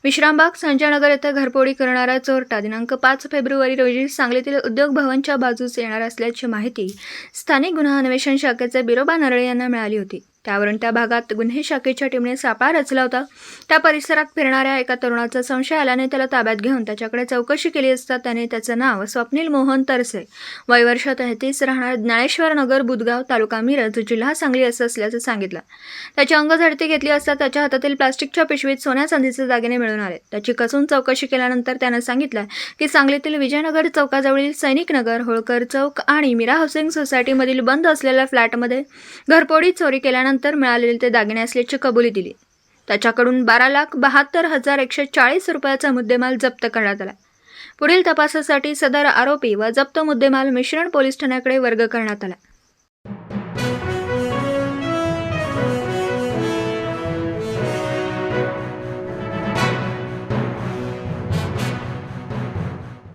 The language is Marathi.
विश्रामबाग संजयनगर येथे घरफोडी करणारा चोरटा दिनांक 5 फेब्रुवारी रोजी सांगलीतील उद्योग भवनच्या बाजूस येणार असल्याची माहिती स्थानिक गुन्हा अन्वेषण शाखेचे बिरोबा नरळे यांना मिळाली होती। त्यावरून त्या भागात गुन्हे शाखेच्या टीमने सापळा रचला होता। त्या परिसरात फिरणाऱ्या एका तरुणाचा संशय आल्याने त्याला ताब्यात घेऊन त्याच्याकडे चौकशी केली असता त्याने त्याचे नाव स्वप्नील मोहन तरसे, वय वर्ष 33, राहणार ज्ञानेश्वर नगर, बुधगाव, तालुका मिरज, जिल्हा सांगली असं असल्याचं सांगितलं। त्याची अंगझडती घेतली असता त्याच्या हातातील प्लास्टिकच्या पिशवीत सोन्या चांदीचे दागिने मिळून आले। त्याची कसून चौकशी केल्यानंतर त्याने सांगितलं की सांगलीतील विजयनगर चौकाजवळील सैनिक नगर, होळकर चौक आणि मीरा हाऊसिंग सोसायटीमधील बंद असलेल्या फ्लॅटमध्ये घरफोडी चोरी केल्यानंतर मिळालेले ते दागिने असल्याची कबुली दिली। त्याच्याकडून 12,72,140 रुपयाचा मुद्देमाल जप्त करण्यात आला। पुढील तपासासाठी सदर आरोपी व जप्त मुद्देमाल मिश्रण पोलीस ठाण्याकडे वर्ग करण्यात आला।